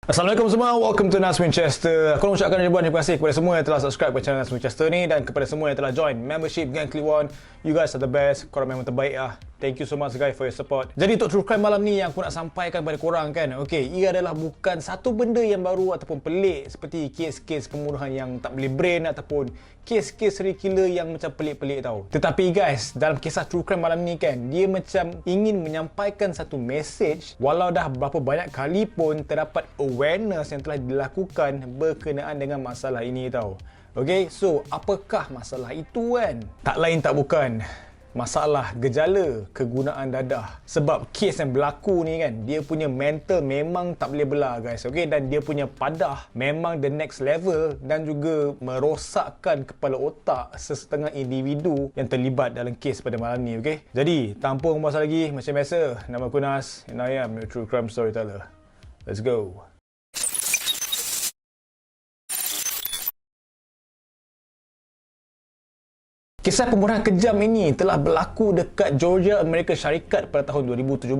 Assalamualaikum semua, welcome to Nas Winchester. Aku nak ucapkan ribuan terima kasih kepada semua yang telah subscribe ke channel Nas Winchester ni dan kepada semua yang telah join membership Gang Kliwon. You guys are the best, korang memang terbaik lah. Thank you so much guys for your support. Jadi untuk True Crime malam ni yang aku nak sampaikan kepada korang kan, ia adalah bukan satu benda yang baru ataupun pelik seperti kes-kes pembunuhan yang tak boleh brain ataupun kes-kes serial killer yang macam pelik-pelik tau. Tetapi guys, dalam kisah True Crime malam ni kan, dia macam ingin menyampaikan satu message walau dah berapa banyak kali pun terdapat awareness yang telah dilakukan berkenaan dengan masalah ini tau. So apakah masalah itu kan? Tak lain tak bukan masalah gejala kegunaan dadah. Sebab kes yang berlaku ni kan, dia punya mental memang tak boleh belah guys. Dan dia punya padah memang the next level dan juga merosakkan kepala otak sesetengah individu yang terlibat dalam kes pada malam ni. Jadi tanpa membahas lagi, macam biasa, nama aku Nas and I am your True Crime Storyteller. Let's go. Kisah pembunuhan kejam ini telah berlaku dekat Georgia, Amerika Syarikat pada tahun 2017.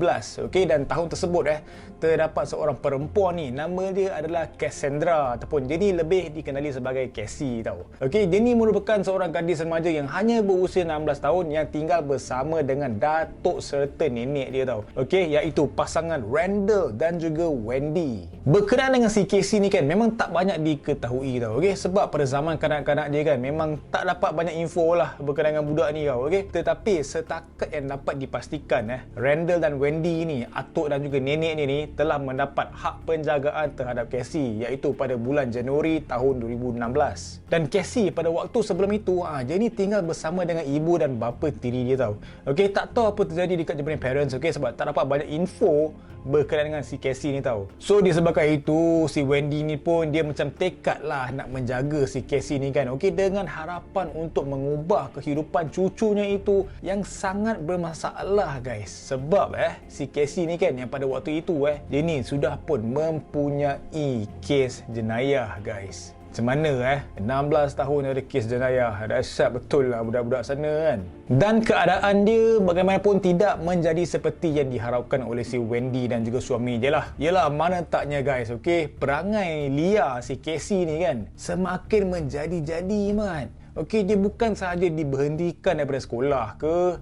Dan tahun tersebut terdapat seorang perempuan ni, nama dia adalah Cassandra ataupun dia ni lebih dikenali sebagai Cassie tau. Dia ni merupakan seorang gadis remaja yang hanya berusia 16 tahun yang tinggal bersama dengan datuk serta nenek dia tau. Iaitu pasangan Randall dan juga Wendy. Berkenaan dengan si Cassie ni kan, memang tak banyak diketahui tau. Sebab pada zaman kanak-kanak dia kan, memang tak dapat banyak info lah berkenaan dengan budak ni tau. Tetapi setakat yang dapat dipastikan Randall dan Wendy ni, atuk dan juga nenek ni telah mendapat hak penjagaan terhadap Cassie iaitu pada bulan Januari tahun 2016. Dan Cassie pada waktu sebelum itu dia ni tinggal bersama dengan ibu dan bapa tiri dia tau. Tak tahu apa terjadi dekat dia punya parents sebab tak dapat banyak info berkenaan dengan si Cassie ni tau. So disebabkan itu, si Wendy ni pun dia macam tekad lah nak menjaga si Cassie ni kan, dengan harapan untuk mengubah kehidupan cucunya itu yang sangat bermasalah guys. Sebab si Cassie ni kan, yang pada waktu itu dia ni sudah pun mempunyai kes jenayah guys. Macam mana 16 tahun ada kes jenayah. Dahsyat betul lah budak-budak sana kan. Dan keadaan dia bagaimanapun tidak menjadi seperti yang diharapkan oleh si Wendy dan juga suami dia lah. Yelah, mana taknya guys, perangai liar si Cassie ni kan semakin menjadi-jadi man. Dia bukan sahaja diberhentikan daripada sekolah ke,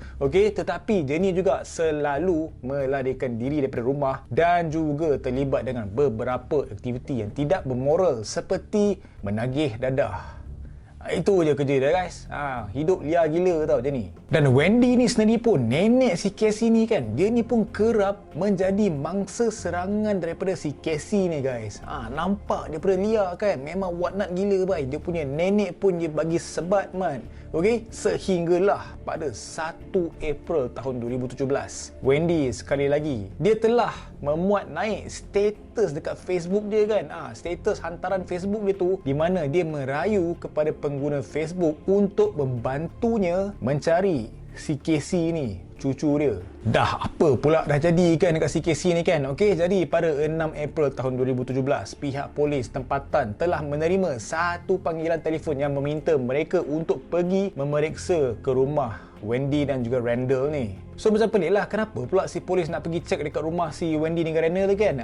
tetapi dia ni juga selalu melarikan diri daripada rumah dan juga terlibat dengan beberapa aktiviti yang tidak bermoral seperti menagih dadah. Itu je kerja dia guys. Hidup liar gila tau dia ni. Dan Wendy ni sendiri pun, nenek si Cassie ni kan, dia ni pun kerap menjadi mangsa serangan daripada si Cassie ni guys. Nampak daripada liar kan, memang whatnot gila bai. Dia punya nenek pun dia bagi sebat man. Sehinggalah pada 1 April tahun 2017, Wendy sekali lagi dia telah memuat naik status dekat Facebook dia kan. Status hantaran Facebook dia tu di mana dia merayu kepada pengguna Facebook untuk membantunya mencari si Cassie ni, cucu dia. Dah apa pula dah jadi kan dekat si Cassie ni kan. Jadi pada 6 April tahun 2017, pihak polis tempatan telah menerima satu panggilan telefon yang meminta mereka untuk pergi memeriksa ke rumah Wendy dan juga Randall ni. So macam pelik lah, kenapa pula si polis nak pergi cek dekat rumah si Wendy dengan Randall kan?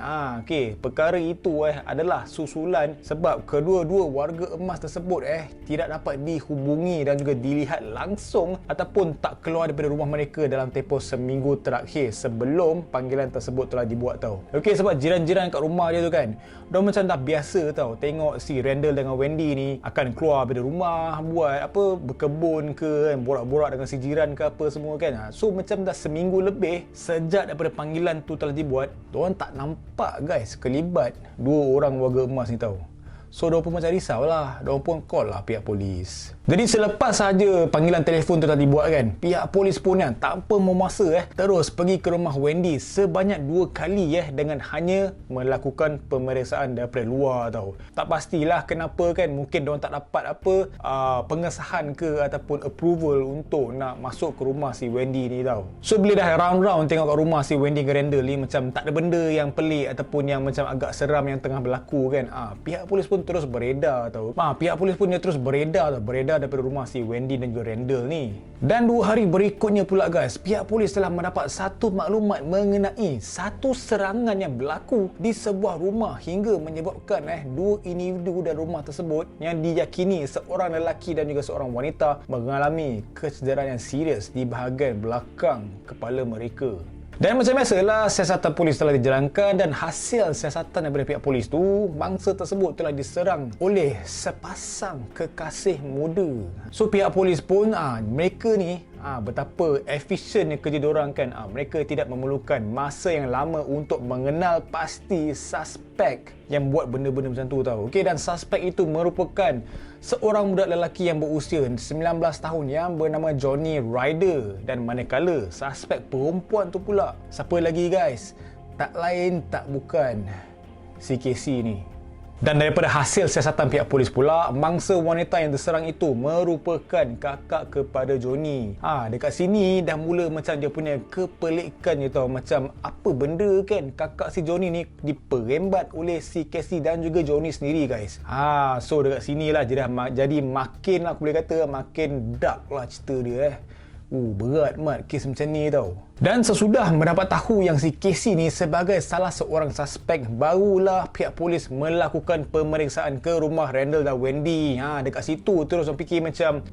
Perkara itu adalah susulan sebab kedua-dua warga emas tersebut tidak dapat dihubungi dan juga dilihat langsung ataupun tak keluar daripada rumah mereka dalam tempoh seminggu terakhir sebelum panggilan tersebut telah dibuat tau. Sebab jiran-jiran kat rumah dia tu kan, dia macam dah biasa tau tengok si Randall dengan Wendy ni akan keluar daripada rumah buat apa, berkebun ke kan, borak-borak dengan si jiran ke apa semua kan. So macam dah seminggu lebih sejak daripada panggilan tu telah dibuat, diorang tak nampak guys kelibat dua orang warga emas ni tau. So diorang pun macam risau lah, diorang pun call lah pihak polis. Jadi selepas sahaja panggilan telefon tu telah dibuat kan, pihak polis pun tanpa memasa terus pergi ke rumah Wendy sebanyak 2 kali dengan hanya melakukan pemeriksaan daripada luar tau. Tak pastilah kenapa kan, mungkin diorang tak dapat apa pengesahan ke ataupun approval untuk nak masuk ke rumah si Wendy ni tau. So bila dah round-round tengok kat rumah si Wendy dan Randall ni, macam tak ada benda yang pelik ataupun yang macam agak seram yang tengah berlaku kan, pihak polis pun pun terus beredar tau. Pihak polis pun dia terus beredar daripada rumah si Wendy dan juga Randall ni. Dan 2 hari berikutnya pula guys, pihak polis telah mendapat satu maklumat mengenai satu serangan yang berlaku di sebuah rumah hingga menyebabkan 2 individu dan rumah tersebut yang diyakini seorang lelaki dan juga seorang wanita mengalami kecederaan yang serius di bahagian belakang kepala mereka. Dan macam biasalah, siasatan polis telah dijalankan dan hasil siasatan daripada pihak polis tu, mangsa tersebut telah diserang oleh sepasang kekasih muda. So pihak polis pun mereka ni betapa efisiennya kerja diorang kan. Mereka tidak memerlukan masa yang lama untuk mengenal pasti suspek yang buat benda-benda macam tu tau. Okey, dan suspek itu merupakan seorang budak lelaki yang berusia 19 tahun yang bernama Johnny Ryder. Dan manakala suspek perempuan tu pula, siapa lagi guys? Tak lain tak bukan si Casey ni. Dan daripada hasil siasatan pihak polis pula, mangsa wanita yang terserang itu merupakan kakak kepada Johnny. Dekat sini dah mula macam dia punya kepelikan je tau. Macam apa benda kan, kakak si Johnny ni diperembat oleh si Casey dan juga Johnny sendiri guys. So dekat sini lah jadi makin lah, aku boleh kata makin dark lah cerita dia berat mat kes macam ni tau. Dan sesudah mendapat tahu yang si Casey ni sebagai salah seorang suspek, barulah pihak polis melakukan pemeriksaan ke rumah Randall dan Wendy. Dekat situ terus orang fikir macam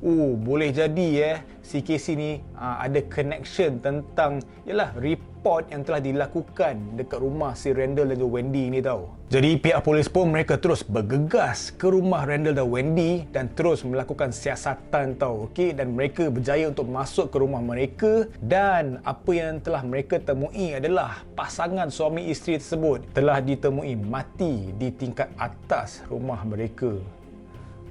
boleh jadi si Casey ni ada connection tentang report yang telah dilakukan dekat rumah si Randall dan juga Wendy ni tau. Jadi pihak polis pun mereka terus bergegas ke rumah Randall dan Wendy dan terus melakukan siasatan tau. Okey, dan mereka berjaya untuk masuk ke rumah mereka, dan apa yang telah mereka temui adalah pasangan suami isteri tersebut telah ditemui mati di tingkat atas rumah mereka.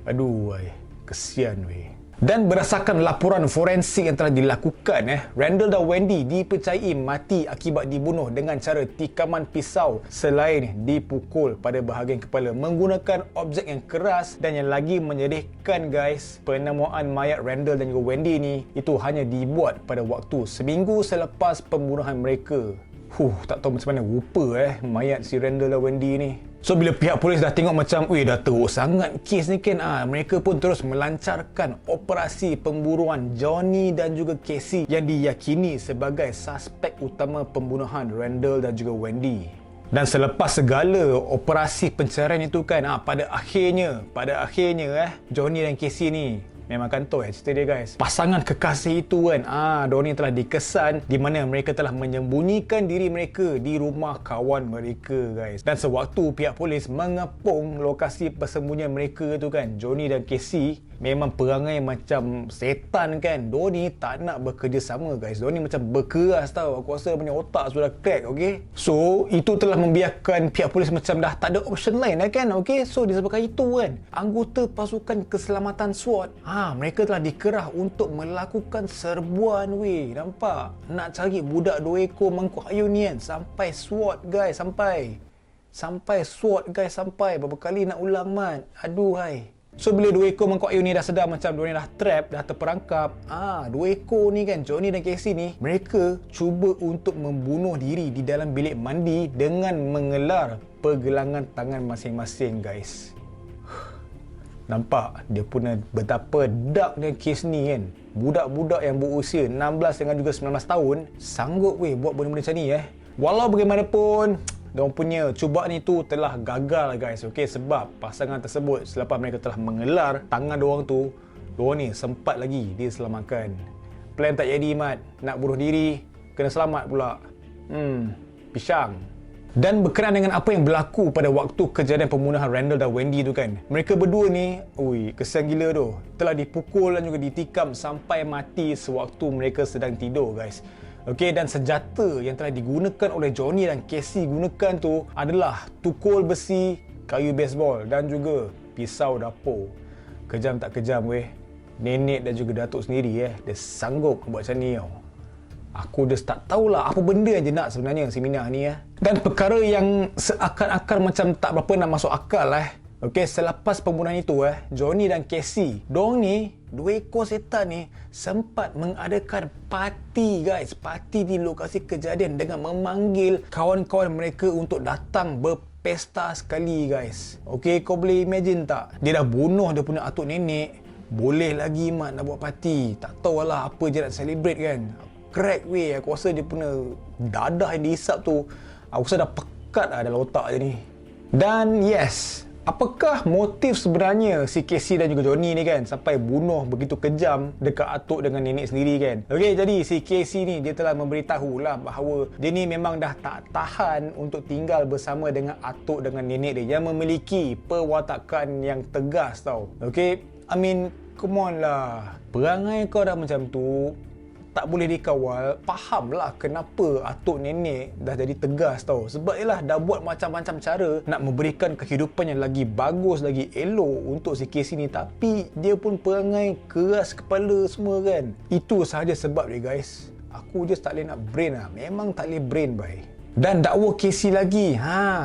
Aduh, kesian weh. Dan berdasarkan laporan forensik yang telah dilakukan, Randall dan Wendy dipercayai mati akibat dibunuh dengan cara tikaman pisau selain dipukul pada bahagian kepala menggunakan objek yang keras. Dan yang lagi menyedihkan guys, penemuan mayat Randall dan juga Wendy ni itu hanya dibuat pada waktu seminggu selepas pembunuhan mereka. Tak tahu macam mana rupa mayat si Randall dan Wendy ni. So bila pihak polis dah tengok macam dah teruk sangat kes ni kan, mereka pun terus melancarkan operasi pemburuan Johnny dan juga Casey yang diyakini sebagai suspek utama pembunuhan Randall dan juga Wendy. Dan selepas segala operasi pencarian itu kan, pada akhirnya Johnny dan Casey ni memang kantoi cerita dia guys. Pasangan kekasih itu kan, diorang telah dikesan di mana mereka telah menyembunyikan diri mereka di rumah kawan mereka guys. Dan sewaktu pihak polis mengepung lokasi persembunyian mereka tu kan, Johnny dan Casey memang perangai macam setan kan. Diorang ni tak nak bekerjasama guys. Diorang ni macam berkeras tau. Aku rasa punya otak sudah crack, okay. So itu telah membiarkan pihak polis macam dah tak ada option lain kan, okay. So disebabkan itu kan, anggota pasukan keselamatan SWAT mereka telah dikerah untuk melakukan serbuan weh. Nampak? Nak cari budak 2 ekor mangkuk ayun ni kan. Sampai SWAT guys, sampai SWAT guys, sampai berapa kali nak ulang mat. Aduh hai. So bila 2 ekor mangkuk ayun ni dah sedar macam diorang dah trap, dah terperangkap, 2 ekor ni kan, Johnny dan Casey ni, mereka cuba untuk membunuh diri di dalam bilik mandi dengan mengelar pergelangan tangan masing-masing guys. Nampak dia punya betapa darknya kes ni kan. Budak-budak yang berusia 16 dengan juga 19 tahun sanggup buat benda-benda macam ni Walau bagaimanapun, diorang punya cubaan itu telah gagal guys, okay. Sebab pasangan tersebut selepas mereka telah mengelar tangan diorang tu, diorang ni sempat lagi diselamatkan. Plan tak jadi mat, nak bunuh diri kena selamat pula. Pisang. Dan berkenaan dengan apa yang berlaku pada waktu kejadian pembunuhan Randall dan Wendy tu kan, mereka berdua ni, kesian gila tu, telah dipukul dan juga ditikam sampai mati sewaktu mereka sedang tidur guys. Okey, dan senjata yang telah digunakan oleh Johnny dan Casey gunakan tu adalah tukul besi, kayu baseball dan juga pisau dapur. Kejam tak kejam nenek dan juga datuk sendiri dia sanggup buat macam ni tau. Aku just tak tahulah apa benda yang dia nak sebenarnya si Minah ni Dan perkara yang seakan-akan macam tak berapa nak masuk akal Okey, selepas pembunuhan itu Johnny dan Casey, diorang ni 2 ekor setan ni sempat mengadakan parti guys. Parti di lokasi kejadian dengan memanggil kawan-kawan mereka untuk datang pesta sekali guys. Okay, kau boleh imagine tak? Dia dah bunuh dia punya atuk nenek, boleh lagi mat nak buat parti. Tak tahulah apa je nak celebrate kan. Crack weh, aku rasa dia punya dadah yang dihisap tu, aku rasa dah pekat lah dalam otak je ni. Dan yes, apakah motif sebenarnya si Casey dan juga Johnny ni kan sampai bunuh begitu kejam dekat atuk dengan nenek sendiri kan? Okey, jadi si Casey ni dia telah memberitahulah bahawa dia ni memang dah tak tahan untuk tinggal bersama dengan atuk dengan nenek dia yang memiliki perwatakan yang tegas tau. Okey, I mean, come on lah. Perangai kau dah macam tu, tak boleh dikawal. Fahamlah kenapa atuk nenek dah jadi tegas tau. Sebab ialah dah buat macam-macam cara nak memberikan kehidupan yang lagi bagus, lagi elok untuk si Casey ni, tapi dia pun perangai keras kepala semua kan. Itu sahaja sebab dia guys. Aku just tak boleh nak brain lah. Memang tak boleh brain bye. Dan dakwa Casey lagi,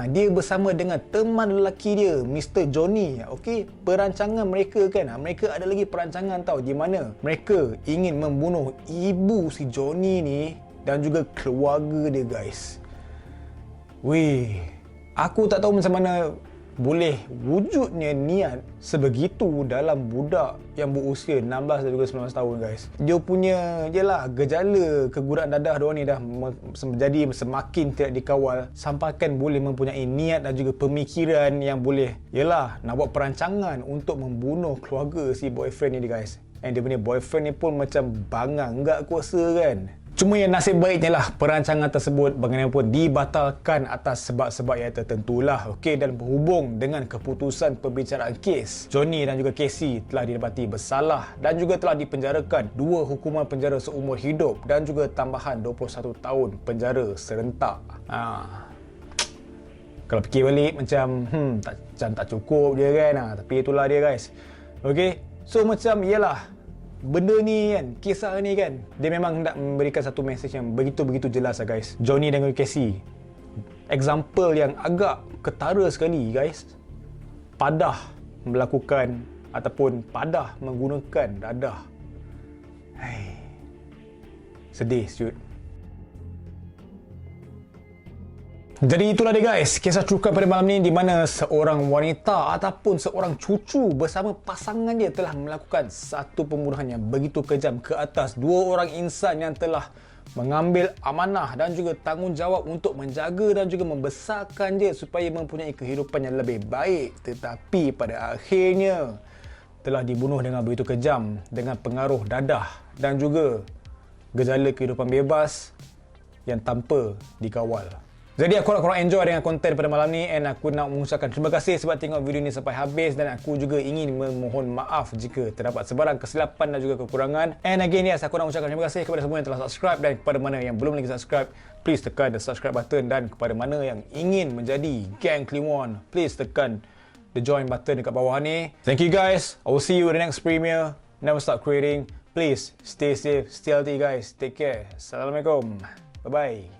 dia bersama dengan teman lelaki dia, Mr. Johnny. Okey, perancangan mereka kan, mereka ada lagi perancangan tau, di mana mereka ingin membunuh ibu si Johnny ni dan juga keluarga dia guys. Weh, aku tak tahu macam mana boleh wujudnya niat sebegitu dalam budak yang berusia 16 dan juga 19 tahun guys. Dia punya jelah gejala keguran dadah diorang ni dah menjadi semakin tidak dikawal sampaikan boleh mempunyai niat dan juga pemikiran yang boleh nak buat perancangan untuk membunuh keluarga si boyfriend ni guys. And dia punya boyfriend ni pun macam bangang enggak aku rasa kan. Cuma yang nasib baiknya lah perancangan tersebut bagaimanapun dibatalkan atas sebab-sebab yang tertentulah. Okey, dan berhubung dengan keputusan pembicaraan kes, Johnny dan juga Casey telah didapati bersalah dan juga telah dipenjarakan 2 hukuman penjara seumur hidup dan juga tambahan 21 tahun penjara serentak. Kalau fikir balik macam tak cukup dia kan. Tapi itulah dia guys. Okey, so macam iyalah, benda ni kan, kisah ni kan, dia memang hendak memberikan satu mesej yang begitu-begitu jelas lah guys. Johnny dan Casey, example yang agak ketara sekali guys. Padah melakukan ataupun padah menggunakan dadah. Sedih siut. Jadi itulah dia guys, kisah true crime pada malam ni di mana seorang wanita ataupun seorang cucu bersama pasangan dia telah melakukan satu pembunuhan yang begitu kejam ke atas 2 orang insan yang telah mengambil amanah dan juga tanggungjawab untuk menjaga dan juga membesarkan dia supaya mempunyai kehidupan yang lebih baik, tetapi pada akhirnya telah dibunuh dengan begitu kejam dengan pengaruh dadah dan juga gejala kehidupan bebas yang tanpa dikawal. Jadi aku harap korang enjoy dengan konten pada malam ni, and aku nak mengucapkan terima kasih sebab tengok video ni sampai habis, dan aku juga ingin memohon maaf jika terdapat sebarang kesilapan dan juga kekurangan. And again yes, aku nak mengucapkan terima kasih kepada semua yang telah subscribe, dan kepada mana yang belum lagi subscribe, please tekan the subscribe button, dan kepada mana yang ingin menjadi Gang Kliwon, please tekan the join button dekat bawah ni. Thank you guys. I will see you in the next premiere. Never stop creating. Please stay safe, stay healthy guys. Take care. Assalamualaikum. Bye bye.